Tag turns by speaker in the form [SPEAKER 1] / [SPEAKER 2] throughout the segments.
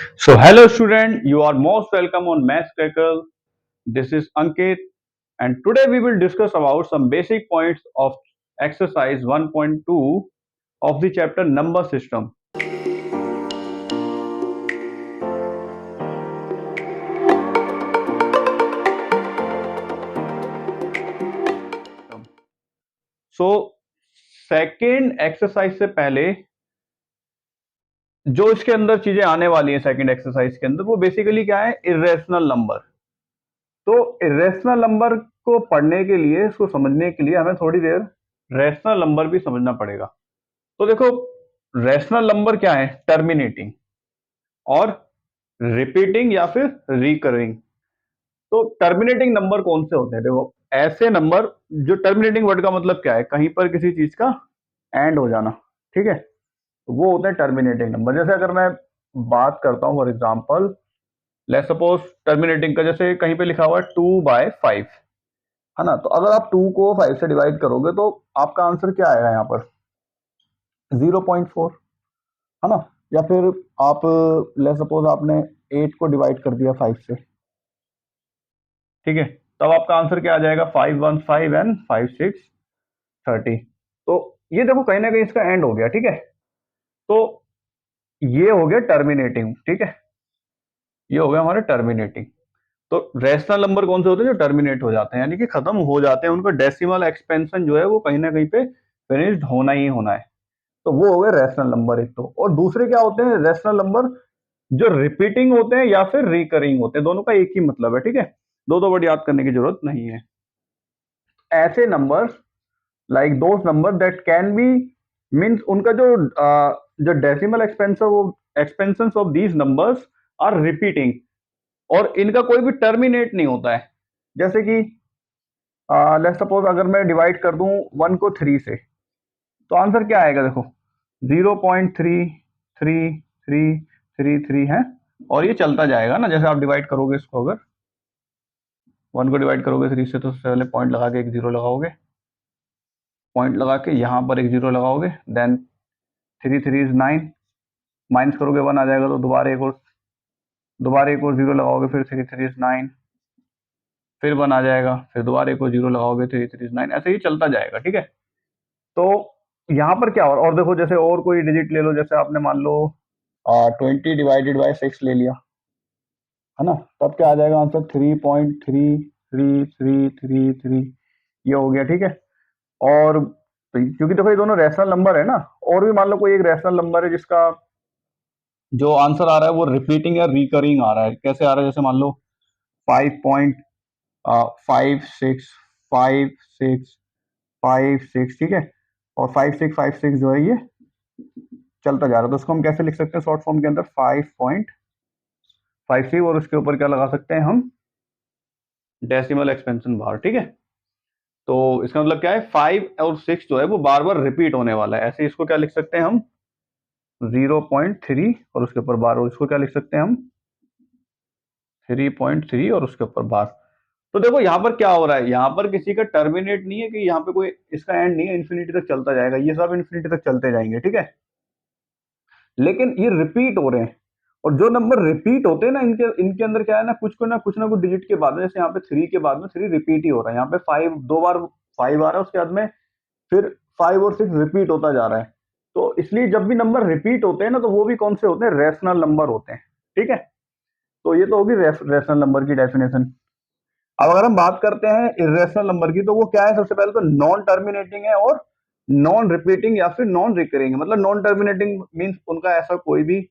[SPEAKER 1] So, hello student, you are most welcome on Maths Crackle. This is Ankit, and today we will discuss about some basic points of exercise 1.2 of the chapter number system. So, second exercise से पहले जो इसके अंदर चीजें आने वाली है second exercise के अंदर वो बेसिकली क्या है, इरेशनल नंबर। तो इरेशनल नंबर को पढ़ने के लिए, इसको समझने के लिए हमें थोड़ी देर रेशनल नंबर भी समझना पड़ेगा। तो देखो, रेशनल नंबर क्या है, टर्मिनेटिंग और रिपीटिंग या फिर रिकरिंग। तो टर्मिनेटिंग नंबर कौन से होते हैं? देखो, ऐसे नंबर जो टर्मिनेटिंग वर्ड का मतलब क्या है, कहीं पर किसी चीज का एंड हो जाना, ठीक है, तो वो होते हैं टर्मिनेटिंग नंबर। जैसे अगर मैं बात करता हूं for example, let's suppose terminating का जैसे कहीं पे लिखा हुआ है 2/5, है ना, तो अगर आप 2 को 5 से डिवाइड करोगे तो आपका आंसर क्या आएगा यहाँ पर, 0.4, है ना। या फिर आप ले सपोज आपने 8 को डिवाइड कर दिया 5 से, ठीक है, तब आपका आंसर क्या आ जाएगा, 5 1 5 एंड 5 6 30। तो ये देखो कहीं ना कहीं इसका एंड हो गया, ठीक है। तो ये हो गया टर्मिनेटिंग, ठीक है, ये हो गया हमारे टर्मिनेटिंग। तो रेशनल नंबर कौन से होते हैं, जो टर्मिनेट हो जाते हैं, यानी कि खत्म हो जाते हैं, उनका डेसिमल एक्सपेंशन जो है वो कहीं ना कहीं पे फिनिश्ड होना ही होना है। तो वो हो गए रेशनल नंबर एक तो। और दूसरे क्या होते हैं रेशनल नंबर, जो रिपीटिंग होते हैं या फिर रिकरिंग होते हैं, दोनों का एक ही मतलब है, ठीक है, दो दो वर्ड याद करने की जरूरत नहीं है। ऐसे numbers like those number that can be, means उनका जो decimal expansion of these numbers are repeating, और इनका कोई भी टर्मिनेट नहीं होता है। जैसे कि लेट्स सपोज अगर मैं डिवाइड कर दूं 1 को 3 से, तो आंसर क्या आएगा, देखो 0.333333 है, और ये चलता जाएगा ना। जैसे आप डिवाइड करोगे इसको, अगर 1 को डिवाइड करोगे 3 से, तो पहले पॉइंट लगा के एक जीरो लगाओगे, पॉइंट लगा के यहाँ पर एक जीरो लगाओगे, देन 3 3 इज 9, माइनस करोगे 1 आ जाएगा, तो दोबारा एक और जीरो लगाओगे, फिर 3 3 इज 9, फिर 1 आ जाएगा, फिर दोबारा एक और जीरो लगाओगे, 3 3 इज 9, ऐसे ही चलता जाएगा, ठीक है। तो यहाँ पर क्या और देखो, जैसे और कोई डिजिट ले लो, जैसे आपने मान लो 20 डिवाइडेड बाई 6 ले लिया, है ना, तब क्या आ जाएगा आंसर, 3.3333 ये हो गया, ठीक है। और क्योंकि देखो ये दोनों रैशनल नंबर है ना, और भी मान लो कोई एक रैशनल नंबर है जिसका जो आंसर आ रहा है वो रिपीटिंग या रिकरिंग आ रहा है। कैसे आ रहा है, जैसे मान लो 5.5656, ठीक है, और 5656 जो है ये चलता जा रहा है, तो उसको हम कैसे लिख सकते हैं शॉर्ट फॉर्म के अंदर, 5.56, और उसके ऊपर क्या लगा सकते हैं हम, डेसिमल एक्सपेंशन बार, ठीक है। तो इसका मतलब क्या है, 5 और 6 जो है वो बार बार रिपीट होने वाला है, ऐसे इसको क्या लिख सकते हैं हम, 0.3 और उसके ऊपर बार, और इसको क्या लिख सकते हैं हम, 3.3 और उसके ऊपर बार। तो देखो यहाँ पर क्या हो रहा है, यहाँ पर किसी का टर्मिनेट नहीं है, कि यहाँ पे कोई इसका एंड नहीं है, इन्फिनिटी तक चलता जाएगा, ये सब इन्फिनिटी तक चलते जाएंगे, ठीक है। लेकिन ये रिपीट हो रहे हैं, और जो नंबर रिपीट होते हैं ना, इनके इनके अंदर क्या है ना, कुछ डिजिट के बाद में, जैसे यहाँ पे 3 के बाद में 3 रिपीट ही हो रहा है, यहाँ पे 5 दो बार 5 आ रहा है, उसके बाद में फिर 5 और 6 रिपीट होता जा रहा है। तो इसलिए जब भी नंबर रिपीट होते हैं ना, तो वो भी कौन से होते हैं, रेशनल नंबर होते हैं, ठीक है। तो ये तो होगी रेशनल नंबर की डेफिनेशन। अब अगर हम बात करते हैं इरेशनल नंबर की, तो वो क्या है, सबसे पहले तो नॉन टर्मिनेटिंग है, और नॉन रिपीटिंग या फिर नॉन रिकरिंग। मतलब नॉन टर्मिनेटिंग मींस उनका ऐसा कोई भी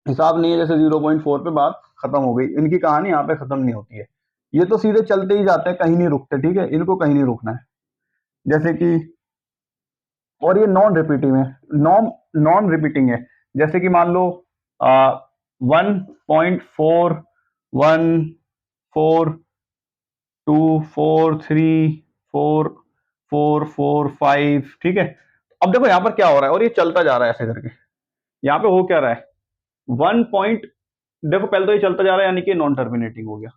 [SPEAKER 1] हिसाब नहीं है, जैसे 0.4 पे बात खत्म हो गई, इनकी कहानी यहाँ पे खत्म नहीं होती है, ये तो सीधे चलते ही जाते हैं, कहीं नहीं रुकते, ठीक है, इनको कहीं नहीं रुकना है। जैसे कि, और ये नॉन रिपीटिंग है, नॉन रिपीटिंग है, जैसे कि मान लो 1.4 1 4 2 4 3 4 4 4 5, ठीक है। अब देखो यहाँ पर क्या हो रहा है, और ये चलता जा रहा है ऐसे करके, यहाँ पे हो क्या रहा है, 1 पॉइंट, देखो पहले तो ये चलता जा रहा है, यानी कि नॉन टर्मिनेटिंग हो गया।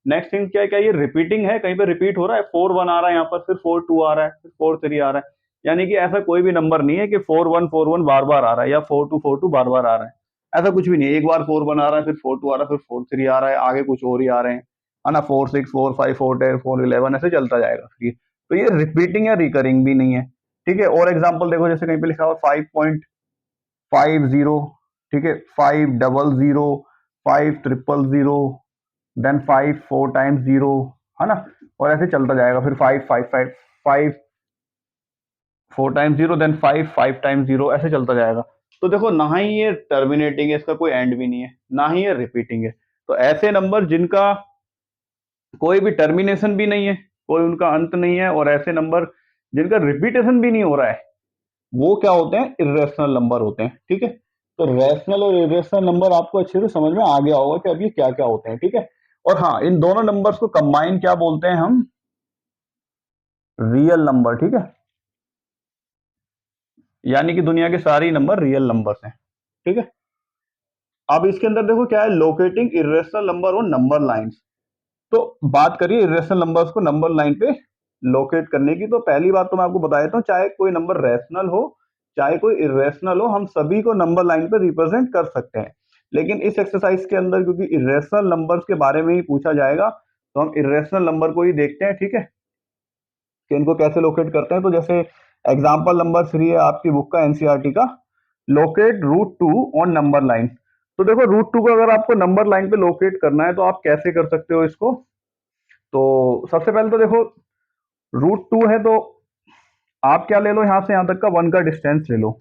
[SPEAKER 1] नेक्स्ट थिंग क्या है, क्या ये रिपीटिंग है, कहीं पे रिपीट हो रहा है, 4 1 आ रहा है यहाँ पर, फिर 4 2 आ रहा है, फिर 4 3 आ रहा है, यानी कि ऐसा कोई भी नंबर नहीं है कि 4 1 बार बार आ रहा है, या 4 2 बार बार आ रहा है। ऐसा कुछ भी नहीं है। एक बार 4 1 आ रहा है, फिर 4 2 आ रहा है, फिर 4 3 आ रहा है, आगे कुछ और ही आ रहे हैं, है ना। 4 6 4 5 4 10 4 11 ऐसे चलता जाएगा फिर ये। तो ये रिपीटिंग या रिकरिंग भी नहीं है, ठीक है। और एग्जाम्पल देखो, जैसे कहीं पे लिखा हुआ 5.50, ठीक है, 500, 500, देन 5 4 टाइम्स 0, है ना। और ऐसे चलता जाएगा, फिर 5 5 5 5 4 टाइम्स 0, देन 5 5 टाइम्स 0, ऐसे चलता जाएगा। तो देखो, ना ही ये टर्मिनेटिंग है, इसका कोई एंड भी नहीं है, ना ही ये रिपीटिंग है। तो ऐसे नंबर जिनका कोई भी टर्मिनेशन भी नहीं है, कोई उनका अंत नहीं है, और ऐसे नंबर जिनका रिपीटेशन भी नहीं हो रहा है, वो क्या होते हैं, इर्रेशनल नंबर होते हैं, ठीक है। तो रैशनल और इर्रेशनल नंबर आपको अच्छे से समझ में आ गया होगा कि अब ये क्या क्या होते हैं, ठीक है। और हाँ, इन दोनों नंबर्स को कंबाइन क्या बोलते हैं हम, रियल नंबर, ठीक है। यानी कि दुनिया के सारे नंबर रियल नंबर्स हैं, ठीक है। अब इसके अंदर देखो क्या है, लोकेटिंग इर्रेशनल नंबर और नंबर लाइंस। तो बात करिए इर्रेशनल नंबर्स को नंबर लाइन पे लोकेट करने की। तो पहली बात तो मैं आपको बता देता हूँ, चाहे कोई नंबर रैशनल हो चाहे कोई इर्रेशनल हो, हम सभी को नंबर लाइन पे रिप्रेजेंट कर सकते हैं। लेकिन इस एक्सरसाइज के अंदर क्योंकि इर्रेशनल नंबर्स के बारे में ही पूछा जाएगा, तो हम इर्रेशनल नंबर को ही देखते हैं, ठीक है, कि इनको कैसे लोकेट करते हैं। तो जैसे एग्जाम्पल नंबर 3 है आपकी बुक का, एनसीईआरटी का, locate root 2 on number line. तो देखो, रूट 2 को अगर आपको नंबर लाइन पे लोकेट करना है तो आप कैसे कर सकते हो इसको। तो सबसे पहले तो देखो, रूट 2 है तो आप क्या ले लो, यहां से यहां तक का 1 का डिस्टेंस ले लो।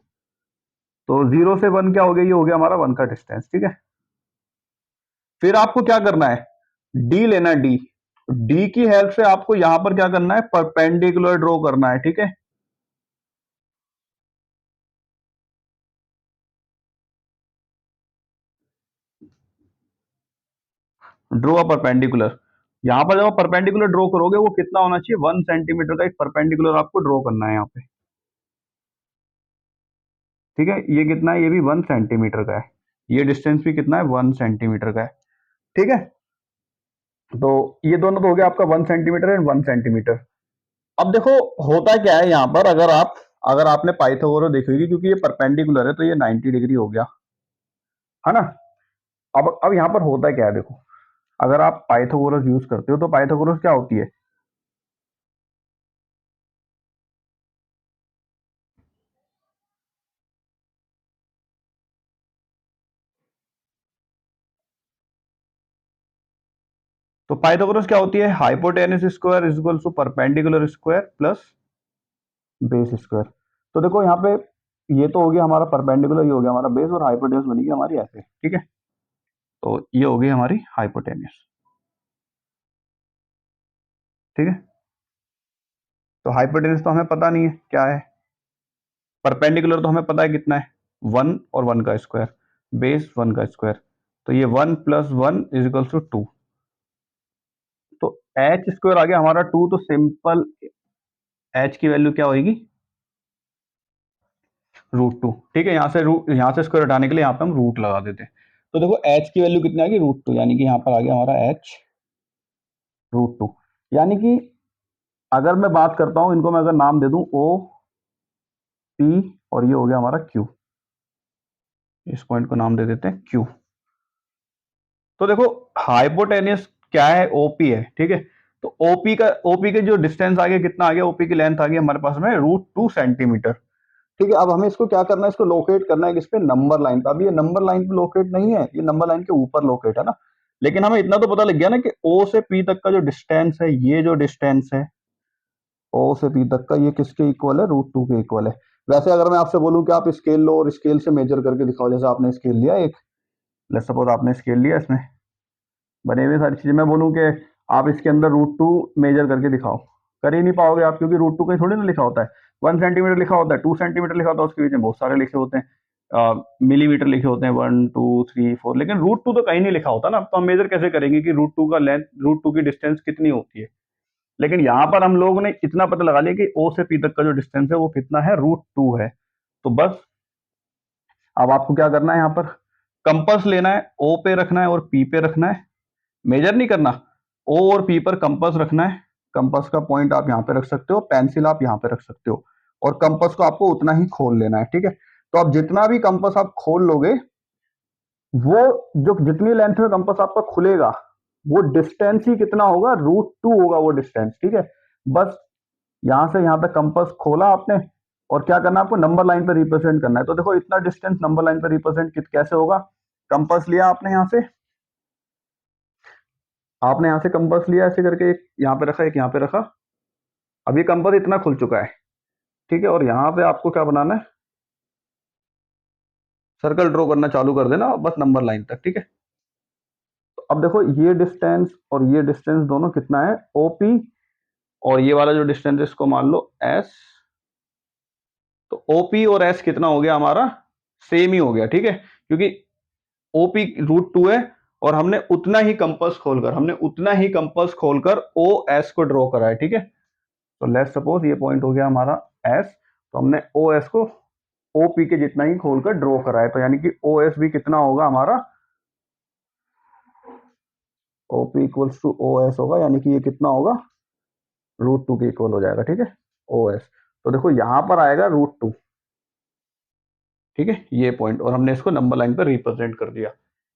[SPEAKER 1] तो 0 से 1 क्या हो गया, ये हो गया हमारा 1 का डिस्टेंस, ठीक है। फिर आपको क्या करना है, डी लेना है, डी। डी की हेल्प से आपको यहां पर क्या करना है, परपेंडिकुलर ड्रॉ करना है, ठीक है। Draw a perpendicular. यहां पर जब आप परपेंडिकुलर ड्रॉ करोगे, वो कितना होना चाहिए, 1 सेंटीमीटर का एक परपेंडिकुलर आपको ड्रॉ करना है यहाँ पे, ठीक है। ये कितना है, ये भी 1 सेंटीमीटर का है। ये डिस्टेंस भी कितना है, 1 सेंटीमीटर का है, ठीक है। तो ये दोनों तो हो गया आपका 1 सेंटीमीटर एंड 1 सेंटीमीटर। अब देखो, होता क्या है यहाँ पर, अगर आपने पाइथागोरस देखी होगी, क्योंकि ये परपेंडिकुलर है तो ये 90 डिग्री हो गया, है ना। अब यहाँ पर होता क्या है, देखो, अगर आप पाइथागोरस यूज करते हो तो पाइथागोरस क्या होती है, तो पाइथागोरस क्या होती है, hypotenuse square is equal to perpendicular square plus base square. तो देखो यहाँ पे, ये तो हो गया हमारा परपेंडिकुलर, ये हो गया हमारा बेस, और हाइपोटेनस बनेगी हमारी ऐसे, ठीक है। तो ये हो गई हमारी हाइपोटेनस, ठीक है। तो हाइपोटेनस तो हमें पता नहीं है क्या है, परपेंडिकुलर तो हमें पता है कितना है, 1 और 1 का स्क्वायर, बेस 1 का स्क्वायर। तो ये 1 प्लस 1 इज इक्वल टू 2। तो एच स्क्वायर आ गया हमारा 2, तो सिंपल एच की वैल्यू क्या होगी, √2, ठीक है। यहाँ से स्क्वायर हटाने के लिए यहाँ पे हम रूट लगा देते हैं। तो देखो, एच की वैल्यू कितनी आ गई, √2, यानी कि यहाँ पर आ गया हमारा एच √2। यानी कि अगर मैं बात करता हूँ, इनको मैं अगर नाम दे दूं ओ पी, और ये हो गया हमारा क्यू, इस पॉइंट को नाम दे देते हैं क्यू। तो देखो, हाइपोटेनियस क्या है, ओपी है, ठीक है। तो ओपी के जो डिस्टेंस आ गया, कितना आ गया, ओपी की लेंथ आ गई हमारे पास में √2 सेंटीमीटर, ठीक है। अब हमें इसको क्या करना है, इसको लोकेट करना है किस पे, नंबर लाइन पे। अब ये नंबर लाइन पे लोकेट नहीं है, ये नंबर लाइन के ऊपर लोकेट है ना। लेकिन हमें इतना तो पता लग गया ना कि ओ से पी तक का जो डिस्टेंस है, ये जो डिस्टेंस है ओ से पी तक का, ये किसके इक्वल है, √2 के इक्वल है। वैसे अगर मैं आपसे बोलूं कि आप स्केल लो और स्केल से मेजर करके दिखाओ, जैसे आपने स्केल लिया एक, लेट्स सपोज आपने स्केल लिया, इसमें बने हुए सारी चीजें, मैं बोलूं कि आप इसके अंदर √2 मेजर करके दिखाओ, कर ही नहीं पाओगे आप, क्योंकि √2 कहीं थोड़ी ना लिखा होता है। 1 सेंटीमीटर लिखा होता है, 2 सेंटीमीटर लिखा होता है, उसके बीच में बहुत सारे लिखे होते हैं, मिलीमीटर लिखे होते हैं, 1 2 3 4, लेकिन √2 तो कहीं नहीं लिखा होता ना। तो हम मेजर कैसे करेंगे कि √2 का लेंथ, √2 की डिस्टेंस कितनी होती है। लेकिन यहाँ पर हम लोगों ने इतना पता लगा लिया कि ओ से पी तक का जो डिस्टेंस है वो कितना है, √2 है। तो बस अब आपको क्या करना है, यहाँ पर कंपास लेना है, ओ पे रखना है और पी पे रखना है, मेजर नहीं करना। ओ और पी पर कंपास रखना है, कंपास का पॉइंट आप यहाँ पे रख सकते हो, पेंसिल आप यहाँ पे रख सकते हो, और कंपास को आपको उतना ही खोल लेना है, ठीक है। तो अब जितना भी कंपास आप खोल लोगे, वो जो जितनी लेंथ में कंपास आपका खुलेगा वो डिस्टेंस ही कितना होगा, √2 होगा वो डिस्टेंस, ठीक है। बस यहां से यहां तक कंपास खोला आपने और क्या करना है आपको, नंबर लाइन पे रिप्रेजेंट करना है। तो देखो इतना डिस्टेंस नंबर लाइन पे रिप्रेजेंट कैसे होगा, कंपास लिया आपने यहां से, आपने यहां से कंपास लिया ऐसे करके, एक यहां पे रखा एक यहां पे रखा। अब ये कंपास इतना खुल चुका है, ठीक है, और यहां पे आपको क्या बनाना है, सर्कल ड्रॉ करना चालू कर देना बस नंबर लाइन तक, ठीक है। तो अब देखो ये डिस्टेंस और ये डिस्टेंस दोनों कितना है, ओपी, और ये वाला जो डिस्टेंस है इसको मान लो एस। तो ओपी और एस कितना हो गया हमारा, सेम ही हो गया, ठीक है, क्योंकि ओपी √2 है और हमने उतना ही कंपास खोलकर ओ एस को ड्रॉ करा है, ठीक है। तो लेट्स सपोज ये पॉइंट हो गया हमारा एस, तो हमने ओ एस को ओपी के जितना ही खोलकर ड्रॉ करा है, तो यानी कि ओ एस भी कितना होगा हमारा, OP equals to O S होगा, यानी कि ये कितना होगा, √2 के इक्वल हो जाएगा, ठीक है, ओ एस। तो देखो यहां पर आएगा √2, ठीक है, ये पॉइंट, और हमने इसको नंबर लाइन पर रिप्रेजेंट कर दिया,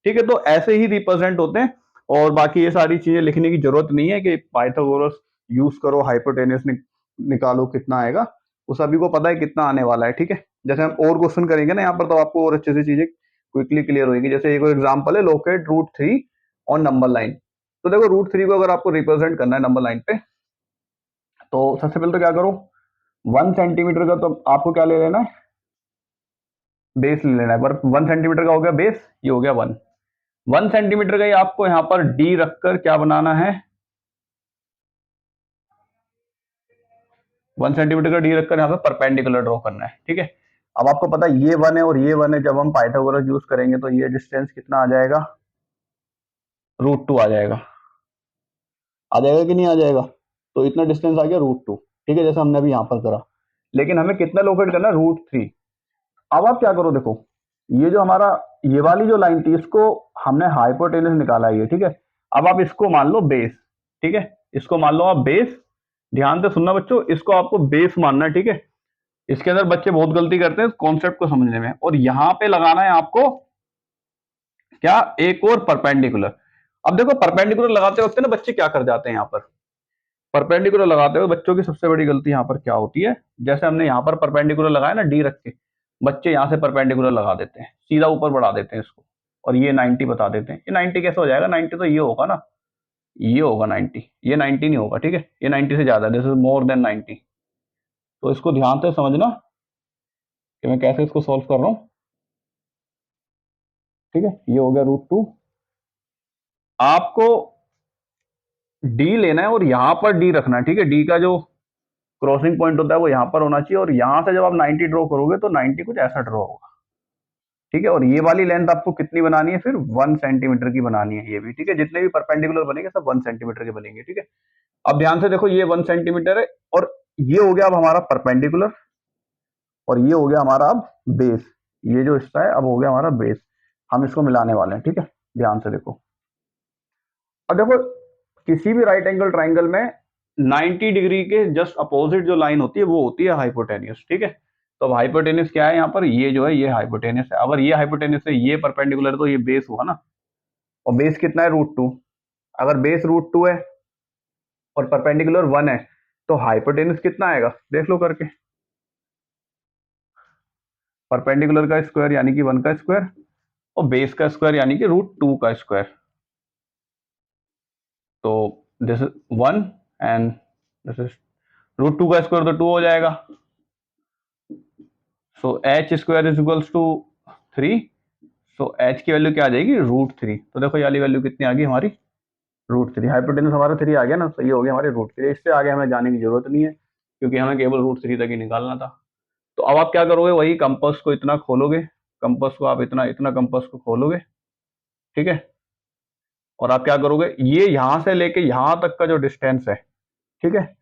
[SPEAKER 1] ठीक है। तो ऐसे ही रिप्रेजेंट होते हैं, और बाकी ये सारी चीजें लिखने की जरूरत नहीं है कि पाइथागोरस यूज करो, हाइपोटेनस निकालो कितना आएगा, वो सभी को पता है कितना आने वाला है, ठीक है। जैसे हम और क्वेश्चन करेंगे ना यहाँ पर, तो आपको और अच्छे से चीजें क्विकली क्लियर होगी। जैसे एक एग्जाम्पल है, लोकेट √3 ऑन नंबर लाइन। तो देखो √3 को अगर आपको रिप्रेजेंट करना है नंबर लाइन पे, तो सबसे पहले तो क्या करो, 1 सेंटीमीटर का तो आपको क्या ले लेना है, बेस ले लेना है। पर 1 सेंटीमीटर का हो गया बेस, ये हो गया 1 सेंटीमीटर का ही आपको यहाँ पर डी रखकर क्या बनाना है, 1 सेंटीमीटर का डी रखकर यहाँ पे परपेंडिकुलर ड्रॉ करना है, ठीक है। अब आपको पता है ये 1 है और ये 1 है, जब हम पाइथागोरस यूज करेंगे तो ये डिस्टेंस कितना आ जाएगा, √2 आ जाएगा, आ जाएगा कि नहीं आ जाएगा। तो इतना डिस्टेंस आ गया √2, ठीक है, जैसे हमने अभी यहाँ पर करा। लेकिन हमें कितना लोकेट करना है, √3। अब आप क्या करो, देखो ये जो हमारा ये वाली जो लाइन थी इसको हमने हाइपोटेनस निकाला है ये, ठीक है। अब आप इसको मान लो बेस, ठीक है, इसको मान लो आप बेस। ध्यान से सुनना बच्चों, इसको आपको बेस मानना है, ठीक है। इसके अंदर बच्चे बहुत गलती करते हैं कॉन्सेप्ट को समझने में, और यहां पे लगाना है आपको क्या, एक और परपेंडिकुलर। अब देखो परपेंडिकुलर लगाते वक्त ना बच्चे क्या कर जाते हैं यहाँ पर, परपेंडिकुलर लगाते हुए बच्चों की सबसे बड़ी गलती यहाँ पर क्या होती है, जैसे हमने यहाँ पर परपेंडिकुलर लगाया ना डी रख के, बच्चे यहाँ से परपेंडिकुलर लगा देते हैं, सीधा ऊपर बढ़ा देते हैं इसको, और ये 90 बता देते हैं। ये 90 कैसे हो जाएगा, 90 तो ये होगा ना, ये होगा 90, ये 90 नहीं होगा, ठीक है, ये 90 से ज्यादा, दिस इज मोर देन 90। तो इसको ध्यान से समझना कि मैं कैसे इसको सॉल्व कर रहा हूँ, ठीक है। ये हो गया √2, आपको डी लेना है और यहाँ पर डी रखना है, ठीक है। डी का जो क्रॉसिंग पॉइंट होता है वो यहाँ पर होना चाहिए, और यहाँ से जब आप 90 ड्रॉ करोगे तो 90 कुछ ऐसा ड्रॉ होगा, ठीक है। और ये वाली लेंथ आपको कितनी बनानी है, फिर 1 सेंटीमीटर की बनानी है ये भी, ठीक है। जितने भी परपेंडिकुलर बनेंगे सब 1 सेंटीमीटर के बनेंगे, ठीक है। अब ध्यान से देखो, ये 1 सेंटीमीटर है, और ये हो गया अब हमारा परपेंडिकुलर, और ये हो गया हमारा अब बेस। ये जो हिस्सा है अब हो गया हमारा बेस, हम इसको मिलाने वाले हैं, ठीक है। ध्यान से देखो, अब देखो किसी भी राइट एंगल ट्राइंगल में 90 डिग्री के जस्ट अपोजिट जो लाइन होती है वो होती है हाइपोटेन्यूस, ठीक है। तो अब हाइपोटेन्यूस क्या है यहाँ पर, ये जो है ये हाइपोटेन्यूस है। अगर ये हाइपोटेन्यूस है, ये परपेंडिकुलर है, तो ये बेस हुआ ना, और बेस कितना है, √2। अगर बेस √2 है और परपेंडिकुलर 1 है, तो हाइपोटेन्यूस कितना आएगा, देख लो करके, परपेंडिकुलर का स्क्वायर यानी कि 1 का स्क्वायर, और बेस का स्क्वायर यानी कि √2 का स्क्वायर। तो this is 1 and this is √2 का स्क्वायर, तो 2 हो जाएगा। So H square is equals to 3। So H की वैल्यू क्या आ जाएगी, √3। तो देखो ये वाली वैल्यू कितनी आ गई हमारी, √3। हाइपोटेन्यूस हमारा 3 आ गया ना, तो ये हो गया हमारे √3। इससे आगे हमें जाने की जरूरत नहीं है, क्योंकि हमें केवल √3 तक ही निकालना था। तो अब आप क्या करोगे, वही कंपास को इतना खोलोगे, कंपास को आप इतना इतना कंपास को खोलोगे, ठीक है। और आप क्या करोगे, ये यहां से लेके यहां तक का जो डिस्टेंस है, ठीक है,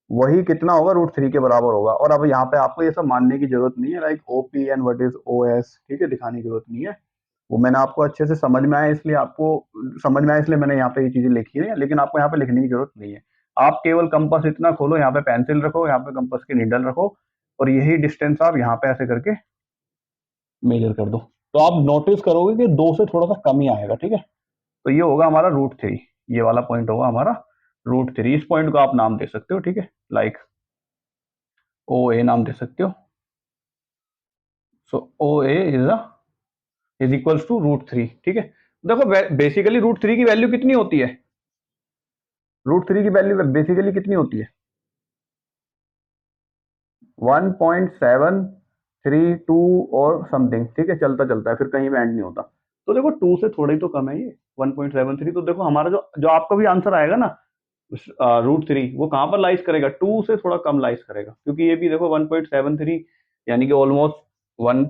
[SPEAKER 1] वही कितना होगा, √3 के बराबर होगा। और अब यहाँ पे आपको ये सब मानने की जरूरत नहीं है, like OP and what is O S, ठीक है, दिखाने की जरूरत नहीं है। वो मैंने आपको अच्छे से समझ में आया इसलिए आपको समझ में आया इसलिए मैंने यहाँ पे ये चीजें लिखी है, लेकिन आपको यहाँ पे लिखने की जरूरत नहीं है। आप केवल कंपास इतना खोलो, यहाँ पे पेंसिल रखो, यहाँ पे कंपास की नीडल रखो, और यही डिस्टेंस आप यहाँ पे ऐसे करके मेजर कर दो। तो आप नोटिस करोगे कि 2 से थोड़ा सा कम ही आएगा, ठीक है। तो ये होगा हमारा √3, ये वाला पॉइंट होगा हमारा √3। इस पॉइंट को आप नाम दे सकते हो, ठीक है, लाइक ओ ए नाम दे सकते हो। सो ओ ए इज इक्वल्स टू √3, ठीक है। देखो बेसिकली √3 की वैल्यू कितनी होती है, √3 की वैल्यू बेसिकली कितनी होती है 1.732 और समथिंग, ठीक है, चलता चलता है, फिर कहीं भी एंड नहीं होता। तो देखो 2 से थोड़ा ही तो कम है ये 1.73। तो देखो हमारा जो जो आपका भी आंसर आएगा ना √3, वो कहाँ पर लाइज करेगा, 2 से थोड़ा कम लाइज करेगा, क्योंकि ये भी देखो 1.73 यानी कि ऑलमोस्ट वन,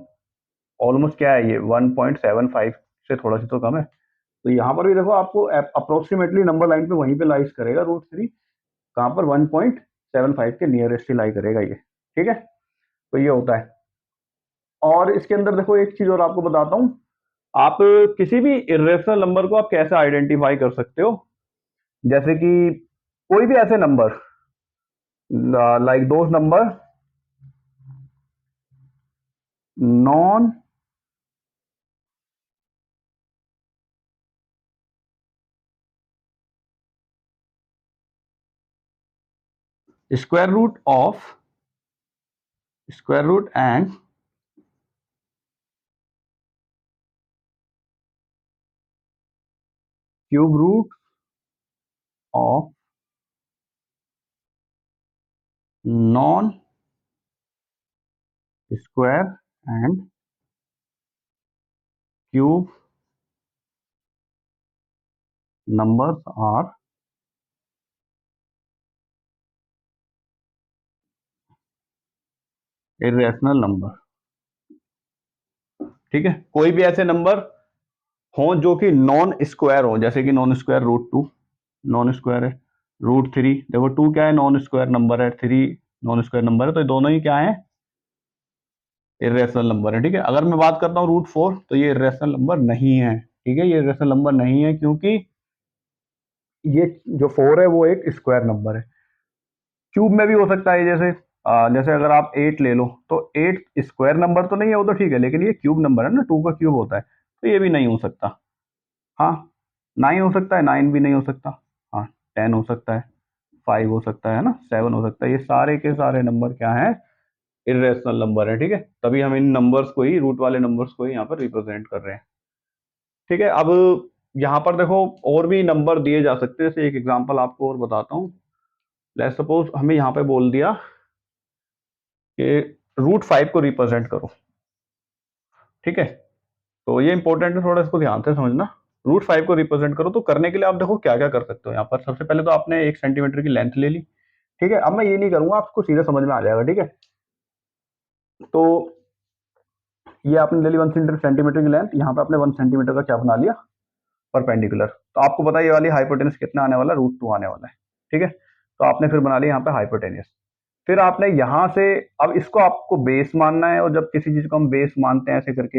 [SPEAKER 1] ऑलमोस्ट क्या है ये 1.75 से थोड़ा सी तो कम है। तो यहाँ पर भी देखो आपको अप्रोक्सीमेटली नंबर लाइन पे वहीं पे लाइज करेगा √3, कहाँ पर 1.75 के नियरेस्ट ही लाई करेगा ये, ठीक है। तो ये होता है। और इसके अंदर देखो एक चीज और आपको बताता हूँ, आप किसी भी इर्रेशनल नंबर को आप कैसे आइडेंटिफाई कर सकते हो, जैसे कि कोई भी ऐसे number like those number non square root and cube root of non square and cube numbers are irrational number, ठीक है। कोई भी ऐसे नंबर हो जो कि नॉन स्क्वायर हो, जैसे कि नॉन स्क्वायर √2 नॉन स्क्वायर है, √3 देखो 2 क्या है नॉन स्क्वायर नंबर है, 3 नॉन स्क्वायर नंबर है, तो ये दोनों ही क्या है इर्रेशनल नंबर है, ठीक है। अगर मैं बात करता हूँ √4 तो ये इर्रेशनल नंबर नहीं है, ठीक है, ये इर्रेशनल नंबर नहीं है, क्योंकि ये जो 4 है वो एक स्क्वायर नंबर है। क्यूब में भी हो सकता है, जैसे जैसे अगर आप 8 ले लो तो 8 स्क्वायर नंबर तो नहीं है वो तो ठीक है, लेकिन ये क्यूब नंबर है ना, 2 का क्यूब होता है, तो ये भी नहीं हो सकता। हाँ 9 हो सकता है, 9 भी नहीं हो सकता। हाँ 10 हो सकता है, 5 हो सकता है ना, 7 हो सकता है। ये सारे के सारे नंबर क्या हैं इर्रेशनल नंबर है, ठीक है। तभी हम इन नंबर्स को ही रूट वाले नंबर्स को ही यहाँ पर रिप्रेजेंट कर रहे हैं, ठीक है। अब यहाँ पर देखो और भी नंबर दिए जा सकते हैं, जैसे एक एग्जांपल आपको और बताता हूँ। लेट्स सपोज हमें यहाँ पे बोल दिया कि √5 को रिप्रेजेंट करो, ठीक है। तो ये इंपॉर्टेंट है, थोड़ा इसको ध्यान से समझना। √5 को रिप्रेजेंट करो, तो करने के लिए आप देखो क्या क्या कर सकते हो। यहाँ पर सबसे पहले तो आपने 1 सेंटीमीटर की लेंथ ले ली, ठीक है। अब मैं ये नहीं करूंगा, आपको सीधे समझ में आ जाएगा, ठीक है। तो ये आपने ले ली 1 सेंटीमीटर की लेंथ, यहाँ पे आपने 1 सेंटीमीटर का क्या बना लिया परपेंडिकुलर। तो आपको पता है ये वाली हाइपोटेनस कितना आने वाला है, √2 आने वाला है, ठीक है। तो आपने फिर बना लिया यहाँ पे हाइपोटेनस। फिर आपने यहाँ से, अब इसको आपको बेस मानना है, और जब किसी चीज को हम बेस मानते हैं ऐसे करके,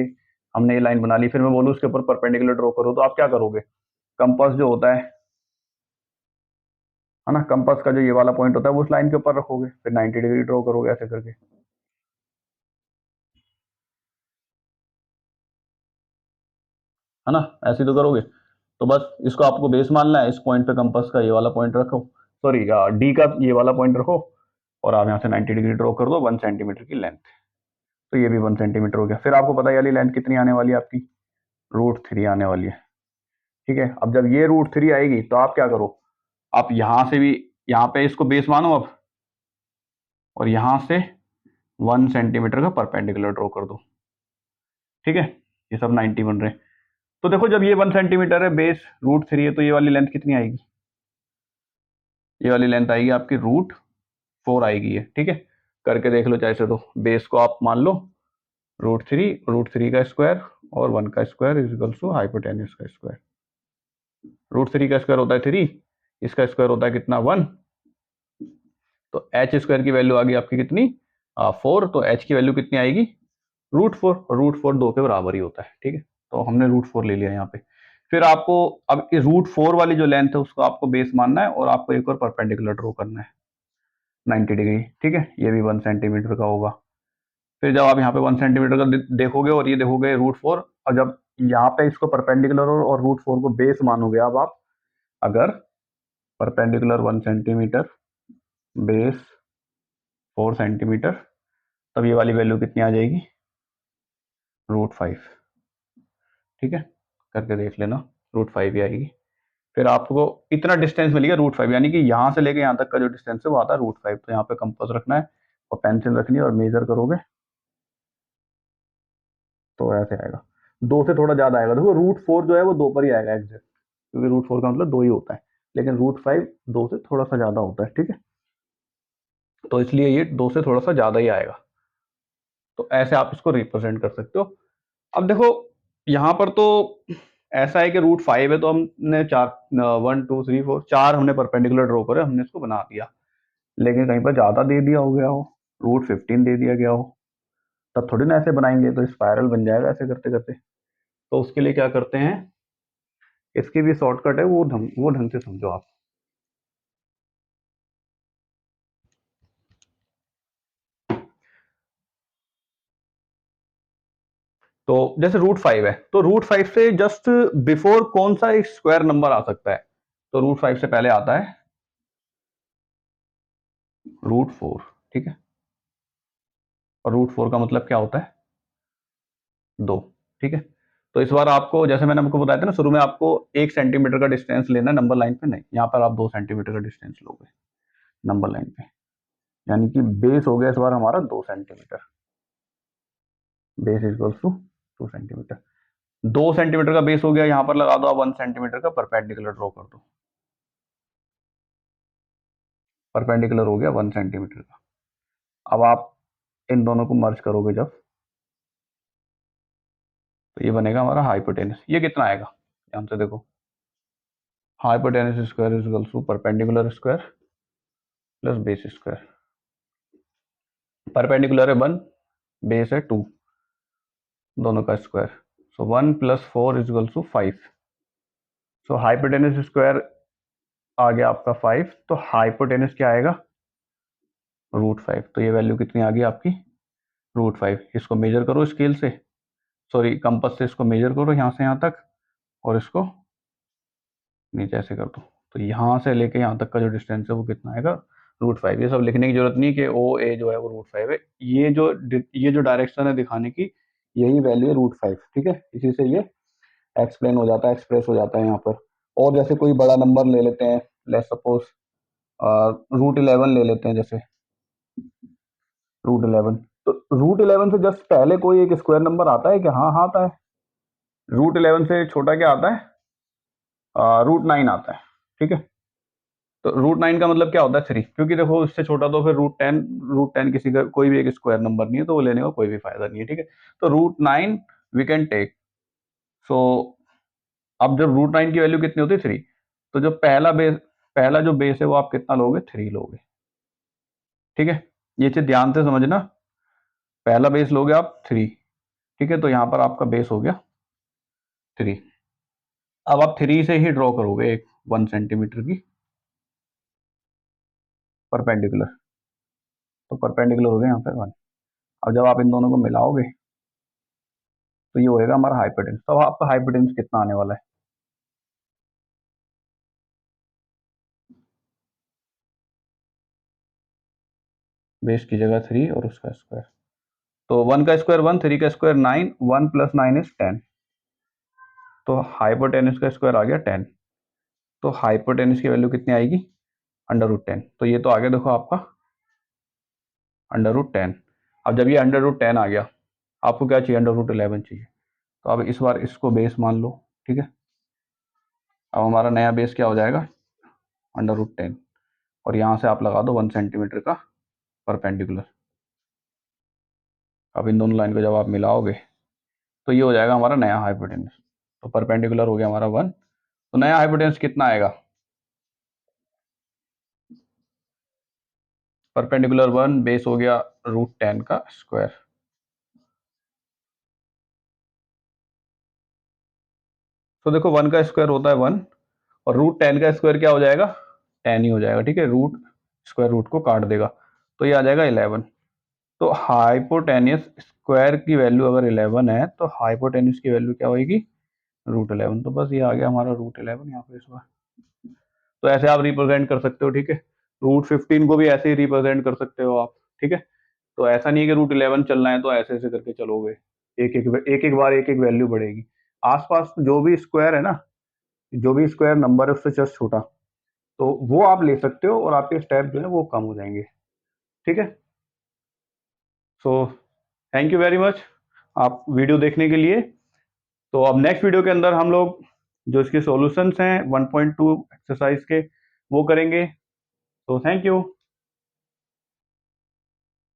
[SPEAKER 1] हमने ये लाइन बना ली, फिर मैं बोलूँ उसके ऊपर परपेंडिकुलर ड्रॉ करो, तो आप क्या करोगे, कंपास जो होता है ना, कंपास का जो ये वाला पॉइंट होता है वो उस लाइन के ऊपर रखोगे, फिर 90 डिग्री ड्रॉ करोगे ऐसे करके, है ना, ऐसे तो करोगे। तो बस इसको आपको बेस मानना है, इस पॉइंट पे कंपास का ये वाला पॉइंट रखो, सॉरी डी का ये वाला पॉइंट रखो, और आप यहाँ से 90 डिग्री ड्रॉ कर दो 1 सेंटीमीटर की लेंथ। तो ये भी 1 सेंटीमीटर हो गया। फिर आपको पता है ये वाली लेंथ कितनी आने वाली है आपकी, √3 आने वाली है, ठीक है। अब जब ये √3 आएगी तो आप क्या करो, आप यहाँ से भी यहाँ पे इसको बेस मानो अब, और यहाँ से 1 सेंटीमीटर का परपेंडिकुलर ड्रॉ कर दो, ठीक है। ये सब 90 बन रहे हैं। तो देखो जब ये 1 सेंटीमीटर है, बेस √3 है, तो ये वाली लेंथ कितनी आएगी, ये वाली लेंथ आएगी आपकी √4 आएगी ये, ठीक है। करके देख लो चाहे से, तो बेस को आप मान लो √3 का स्क्वायर और 1 का square is equal to hypotenuse का स्क्वायर। √3 का स्क्वायर होता है 3, इसका स्क्वायर होता है कितना 1, तो एच स्क्वायर की वैल्यू आ गई आपकी कितनी 4, तो एच की वैल्यू कितनी आएगी √4, √4 2 के बराबर ही होता है, ठीक है। तो हमने √4 ले लिया यहाँ पे। फिर आपको अब √4 वाली जो लेंथ है उसको आपको बेस मानना है, और आपको एक और परपेंडिकुलर ड्रॉ करना है 90 डिग्री, ठीक है। ये भी 1 सेंटीमीटर का होगा। फिर जब आप यहाँ पे 1 सेंटीमीटर का देखोगे और ये देखोगे √4, और जब यहाँ पे इसको परपेंडिकुलर और √4 को बेस मानोगे, अब आप अगर परपेंडिकुलर 1 सेंटीमीटर, बेस 4 सेंटीमीटर, तब ये वाली वैल्यू कितनी आ जाएगी, √5। ठीक है, करके देख लेना, √5 ही आएगी। फिर आपको इतना डिस्टेंस मिलेगा √5, यानी कि यहाँ से लेके यहाँ तक का जो डिस्टेंस है वो आता है √5। तो यहाँ पे कंपास रखना है और पेंसिल रखनी है और मेजर करोगे तो ऐसे आएगा। 2 से थोड़ा ज्यादा आएगा, देखो √4 जो है वो 2 पर ही आएगा एग्जैक्ट, क्योंकि √4 का मतलब 2 ही होता है, लेकिन √5 2 से थोड़ा सा ज्यादा होता है। ठीक है, तो इसलिए ये 2 से थोड़ा सा ज्यादा ही आएगा। तो ऐसे आप इसको रिप्रेजेंट कर सकते हो। अब देखो यहाँ पर तो ऐसा है कि √5 है, तो हमने 4 हमने परपेंडिकुलर ड्रॉ करे, हमने इसको बना दिया। लेकिन कहीं पर ज्यादा दे दिया हो गया हो, √15 दे दिया गया हो, तब थोड़ी ना ऐसे बनाएंगे, तो स्पाइरल बन जाएगा ऐसे करते करते। तो उसके लिए क्या करते हैं, इसकी भी शॉर्टकट है, वो ढंग से समझो आप। तो जैसे √5 है, तो √5 से जस्ट बिफोर कौन सा एक स्क्वायर नंबर आ सकता है, तो √5 से पहले आता है √4। ठीक है, और √4 का मतलब क्या होता है, 2। ठीक है, तो इस बार आपको, जैसे मैंने आपको बताया था ना शुरू में, आपको 1 सेंटीमीटर का डिस्टेंस लेना है नंबर लाइन पे, नहीं, यहाँ पर आप 2 सेंटीमीटर का डिस्टेंस लोगे नंबर लाइन पे, यानी कि बेस हो गया इस बार हमारा 2 centimetre, base equals to 2 centimetre. 2 centimetre का बेस हो गया, यहाँ पर लगा दो आप 1 सेंटीमीटर का परपेंडिकुलर ड्रॉ कर दो, परपेंडिकुलर हो गया 1 सेंटीमीटर का। अब आप इन दोनों को मर्ज करोगे जब, तो ये बनेगा हमारा हाइपोटेनस। ये कितना आएगा, ध्यान से देखो, hypotenuse square is equal to perpendicular square plus base square. Perpendicular है 1, बेस है 2, दोनों का square, so 1 + 4 is equal to 5। So hypotenuse square आ गया आपका 5, तो हाइपोटेनस क्या आएगा, √5। तो ये वैल्यू कितनी आ गई आपकी, √5। इसको मेजर करो स्केल से, सॉरी कंपास से, इसको मेजर करो यहाँ से यहाँ तक, और इसको नीचे ऐसे कर दो। तो यहाँ से लेके यहाँ तक का जो डिस्टेंस है वो कितना आएगा, √5। ये सब लिखने की जरूरत नहीं है कि OA जो है वो √5 है, ये जो डायरेक्शन है दिखाने की, यही वैल्यू है √5। ठीक है, इसी से ये एक्सप्लेन हो जाता है, एक्सप्रेस हो जाता है यहाँ पर। और जैसे कोई बड़ा नंबर ले लेते हैं, लेट्स सपोज √11 ले लेते हैं, जैसे √11, तो √11 से जस्ट पहले कोई एक स्क्वायर नंबर आता है क्या, हाँ आता है। √11 से छोटा क्या आता है, √9 आता है। ठीक है, तो √9 का मतलब क्या होता है, 3, क्योंकि देखो इससे छोटा तो फिर √10 किसी का कोई भी एक स्क्वायर नंबर नहीं है, तो वो लेने का कोई भी फायदा नहीं है। ठीक है, तो √9 वी कैन टेक। सो अब जब √9 की वैल्यू कितनी होती है, 3, तो जो पहला जो बेस है वो आप कितना लोगे, 3 लोगे। ठीक है, ये चीज ध्यान से समझना, पहला बेस लोगे आप 3। ठीक है, तो यहाँ पर आपका बेस हो गया 3। अब आप 3 से ही ड्रॉ करोगे एक 1 सेंटीमीटर की परपेंडिकुलर, तो परपेंडिकुलर हो गया यहाँ पे 1। अब जब आप इन दोनों को मिलाओगे तो ये होएगा हमारा हाइपोटेनस। तो अब आपका हाइपोटेनस कितना आने वाला है, बेस की जगह 3 और उसका स्क्वायर, तो 1 का स्क्वायर 1, 3 का स्क्वायर 9, 1 + 9 इज 10, तो हाइपोटेनस का स्क्वायर आ गया 10। तो हाइपोटेनस की वैल्यू कितनी आएगी, √10। तो ये तो आ गया देखो आपका √10। अब जब ये √10 आ गया, आपको क्या चाहिए, √11 चाहिए, तो अब इस बार इसको बेस मान लो। ठीक है, अब हमारा नया बेस क्या हो जाएगा, √10, और यहाँ से आप लगा दो 1 सेंटीमीटर का परपेंडिकुलर। अब इन दोनों लाइन को जब आप मिलाओगे तो ये हो जाएगा हमारा नया हाइपोटेनस। तो परपेंडिकुलर हो गया हमारा 1, तो नया हाइपोटेनस कितना आएगा, परपेंडिकुलर 1, बेस हो गया √10 का स्क्वायर। तो देखो 1 का स्क्वायर होता है 1, और √10 का स्क्वायर क्या हो जाएगा, 10 ही हो जाएगा। ठीक है, रूट स्क्वायर रूट को काट देगा, तो ये आ जाएगा 11। तो हाइपोटेन्यूस स्क्वायर की वैल्यू अगर 11 है तो हाइपोटेन्यूस की वैल्यू क्या होगी, √11। तो बस ये आ गया हमारा √11 यहाँ पे इस बार। तो ऐसे आप रिप्रेजेंट कर सकते हो, ठीक है। √15 को भी ऐसे ही रिप्रेजेंट कर सकते हो आप, ठीक है। तो ऐसा नहीं है कि √11 चलना है तो ऐसे ऐसे करके चलोगे, एक एक बार एक एक वैल्यू बढ़ेगी। आसपास जो भी स्क्वायर है ना, जो भी स्क्वायर नंबर है उससे जस्ट छोटा, तो वो आप ले सकते हो और आपके स्टेप जो है वो कम हो जाएंगे, ठीक है। So thank you very much आप वीडियो देखने के लिए। तो अब नेक्स्ट वीडियो के अंदर हम लोग जो इसके सॉल्यूशंस हैं 1.2 एक्सरसाइज के वो करेंगे। तो थैंक यू।